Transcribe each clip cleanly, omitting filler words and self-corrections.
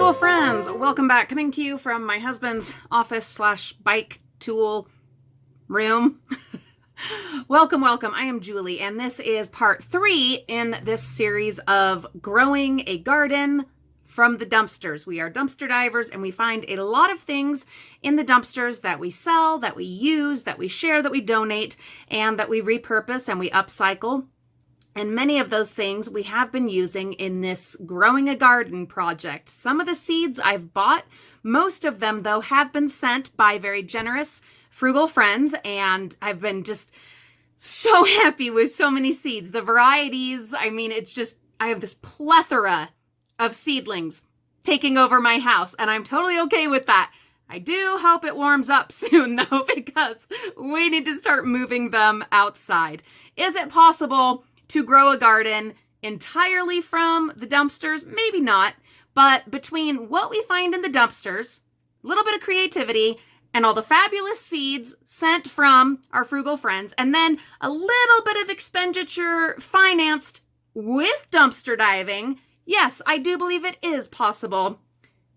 Frugal friends, welcome back. Coming to you from my husband's office / bike tool room. Welcome. I am Julie, and this is part 3 in this series of growing a garden from the dumpsters. We are dumpster divers, and we find a lot of things in the dumpsters that we sell, that we use, that we share, that we donate, and that we repurpose and we upcycle. And many of those things we have been using in this growing a garden project. Some of the seeds I've bought, most of them though have been sent by very generous frugal friends, and I've been just so happy with so many seeds. The varieties, I mean, it's just, I have this plethora of seedlings taking over my house, and I'm totally okay with that. I do hope it warms up soon though, because we need to start moving them outside. Is it possible to grow a garden entirely from the dumpsters? Maybe not, but between what we find in the dumpsters, a little bit of creativity, and all the fabulous seeds sent from our frugal friends, and then a little bit of expenditure financed with dumpster diving, yes, I do believe it is possible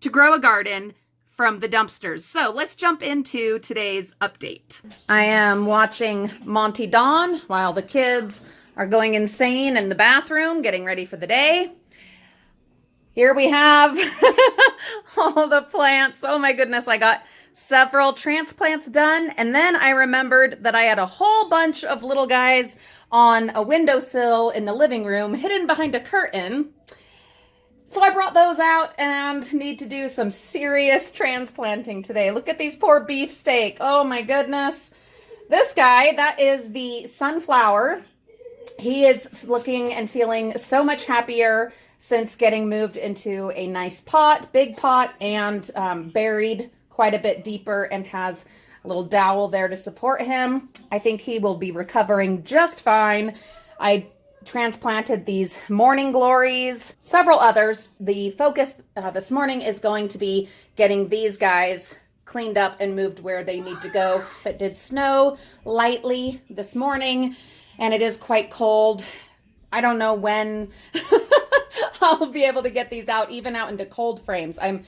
to grow a garden from the dumpsters. So let's jump into today's update. I am watching Monty Dawn while the kids are going insane in the bathroom, getting ready for the day. Here we have all the plants. Oh my goodness, I got several transplants done, and then I remembered that I had a whole bunch of little guys on a windowsill in the living room, hidden behind a curtain. So I brought those out and need to do some serious transplanting today. Look at these poor beefsteak. Oh my goodness. This guy, that is the sunflower. He is looking and feeling so much happier since getting moved into a nice pot, big pot, and buried quite a bit deeper, and has a little dowel there to support him. I think he will be recovering just fine. I transplanted these morning glories, several others. The focus this morning is going to be getting these guys cleaned up and moved where they need to go. It did snow lightly this morning, and it is quite cold. I don't know when I'll be able to get these out, even out into cold frames. I'm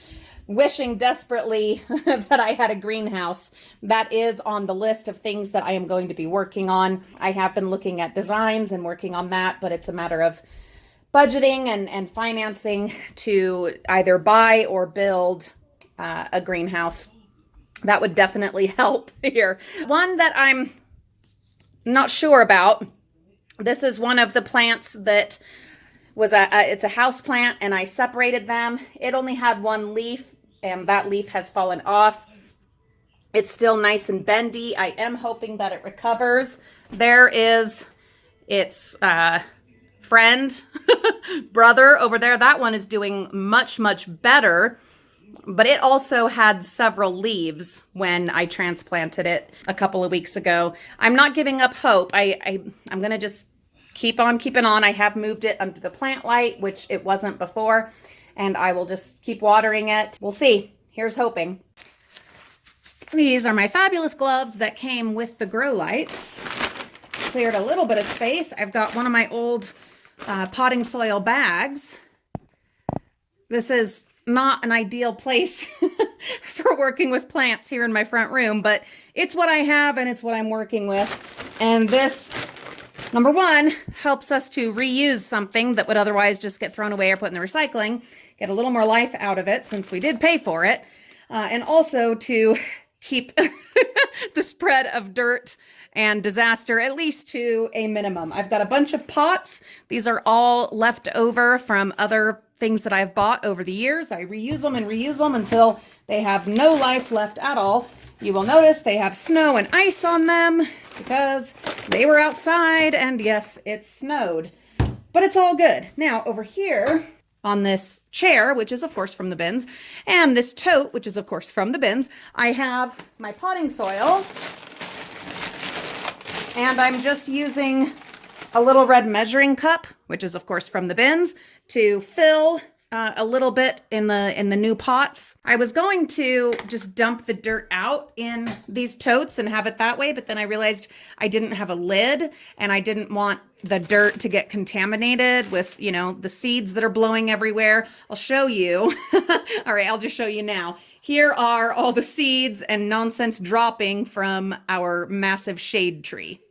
wishing desperately that I had a greenhouse. That is on the list of things that I am going to be working on. I have been looking at designs and working on that, but it's a matter of budgeting and financing to either buy or build a greenhouse. That would definitely help here. One that I'm not sure about. This is one of the plants that was it's a house plant, and I separated them. It only had one leaf, and that leaf has fallen off. It's still nice and bendy. I am hoping that it recovers. There is its friend, brother over there. That one is doing much, much better. But it also had several leaves when I transplanted it a couple of weeks ago. I'm not giving up hope. I'm going to just keep on keeping on. I have moved it under the plant light, which it wasn't before, and I will just keep watering it. We'll see. Here's hoping. These are my fabulous gloves that came with the grow lights. Cleared a little bit of space. I've got one of my old potting soil bags. This is not an ideal place for working with plants here in my front room, but it's what I have and it's what I'm working with. And this, number one, helps us to reuse something that would otherwise just get thrown away or put in the recycling, get a little more life out of it since we did pay for it, and also to keep the spread of dirt and disaster at least to a minimum. I've got a bunch of pots. These are all left over from other things that I've bought over the years. I reuse them and reuse them until they have no life left at all. You will notice they have snow and ice on them because they were outside, and yes, it snowed, but it's all good. Now over here on this chair, which is of course from the bins, and this tote, which is of course from the bins, I have my potting soil, and I'm just using a little red measuring cup, which is of course from the bins, to fill a little bit in the new pots. I was going to just dump the dirt out in these totes and have it that way, but then I realized I didn't have a lid and I didn't want the dirt to get contaminated with, you know, the seeds that are blowing everywhere. I'll show you. All right, I'll just show you now. Here are all the seeds and nonsense dropping from our massive shade tree.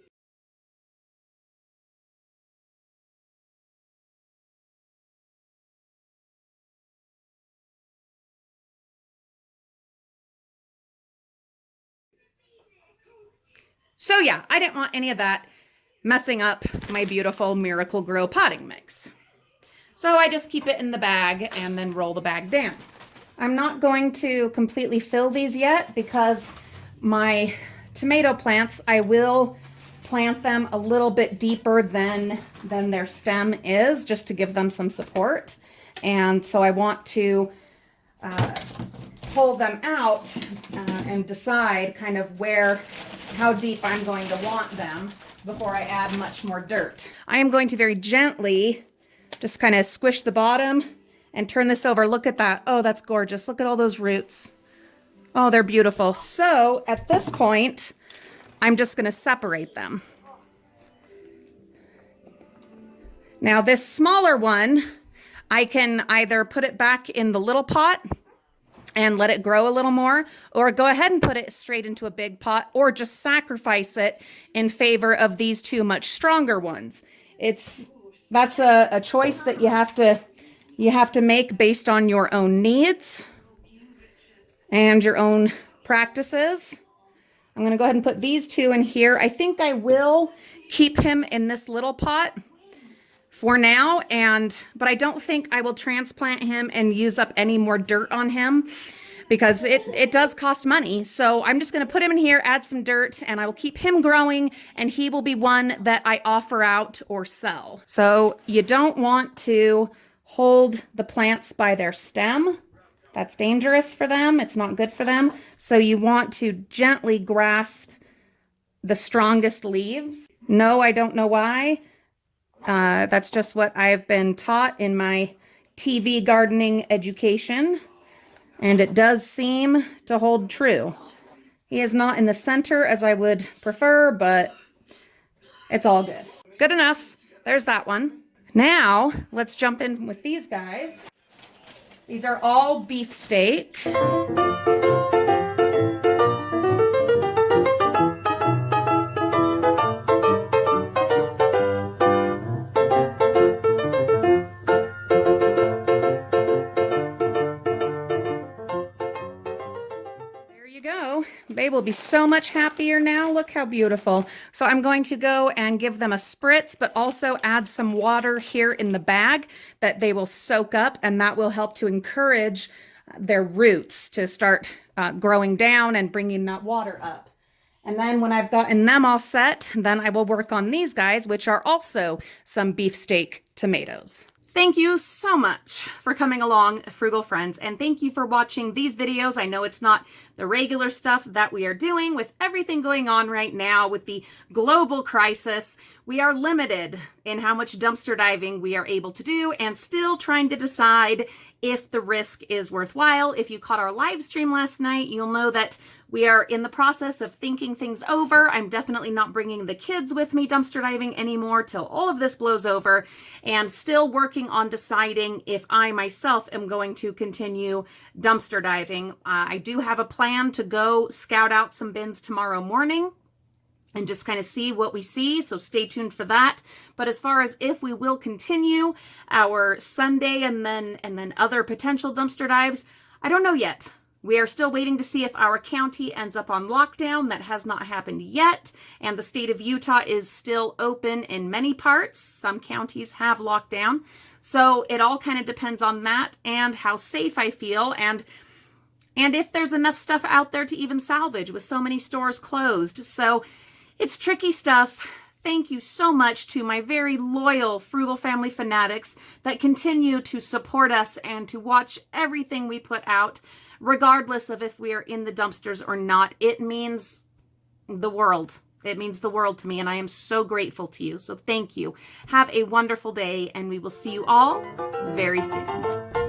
So yeah, I didn't want any of that messing up my beautiful Miracle Grow potting mix. So I just keep it in the bag and then roll the bag down. I'm not going to completely fill these yet because my tomato plants, I will plant them a little bit deeper than their stem is, just to give them some support. And so I want to pull them out and decide kind of how deep I'm going to want them before I add much more dirt. I am going to very gently just kind of squish the bottom and turn this over. Look at that. Oh, that's gorgeous. Look at all those roots. Oh, they're beautiful. So at this point, I'm just going to separate them. Now this smaller one, I can either put it back in the little pot and let it grow a little more, or go ahead and put it straight into a big pot, or just sacrifice it in favor of these two much stronger ones. That's a choice that you have to make based on your own needs and your own practices. I'm going to go ahead and put these two in here. I think I will keep him in this little pot for now, but I don't think I will transplant him and use up any more dirt on him because it does cost money. So I'm just going to put him in here, add some dirt, and I will keep him growing, and he will be one that I offer out or sell. So you don't want to hold the plants by their stem. That's dangerous for them. It's not good for them. So you want to gently grasp the strongest leaves. No, I don't know why. That's just what I've been taught in my TV gardening education, and it does seem to hold true. He is not in the center as I would prefer, but it's all good. Good enough. There's that one. Now, let's jump in with these guys. These are all beefsteak. They will be so much happier now. Look how beautiful. So I'm going to go and give them a spritz, but also add some water here in the bag that they will soak up, and that will help to encourage their roots to start growing down and bringing that water up. And then when I've gotten them all set, then I will work on these guys, which are also some beefsteak tomatoes. Thank you so much for coming along, Frugal Friends, and thank you for watching these videos. I know it's not the regular stuff that we are doing with everything going on right now with the global crisis. We are limited in how much dumpster diving we are able to do and still trying to decide if the risk is worthwhile. If you caught our live stream last night, you'll know that we are in the process of thinking things over. I'm definitely not bringing the kids with me dumpster diving anymore till all of this blows over, and still working on deciding if I myself am going to continue dumpster diving. I do have a plan to go scout out some bins tomorrow morning and just kind of see what we see, so stay tuned for that. But as far as if we will continue our Sunday and then other potential dumpster dives, I don't know yet. We are still waiting to see if our county ends up on lockdown. That has not happened yet, and the state of Utah is still open in many parts. Some counties have lockdown, so it all kind of depends on that and how safe I feel, and if there's enough stuff out there to even salvage with so many stores closed. So it's tricky stuff. Thank you so much to my very loyal Frugal Family fanatics that continue to support us and to watch everything we put out, regardless of if we are in the dumpsters or not. It means the world. It means the world to me, and I am so grateful to you. So thank you. Have a wonderful day, and we will see you all very soon.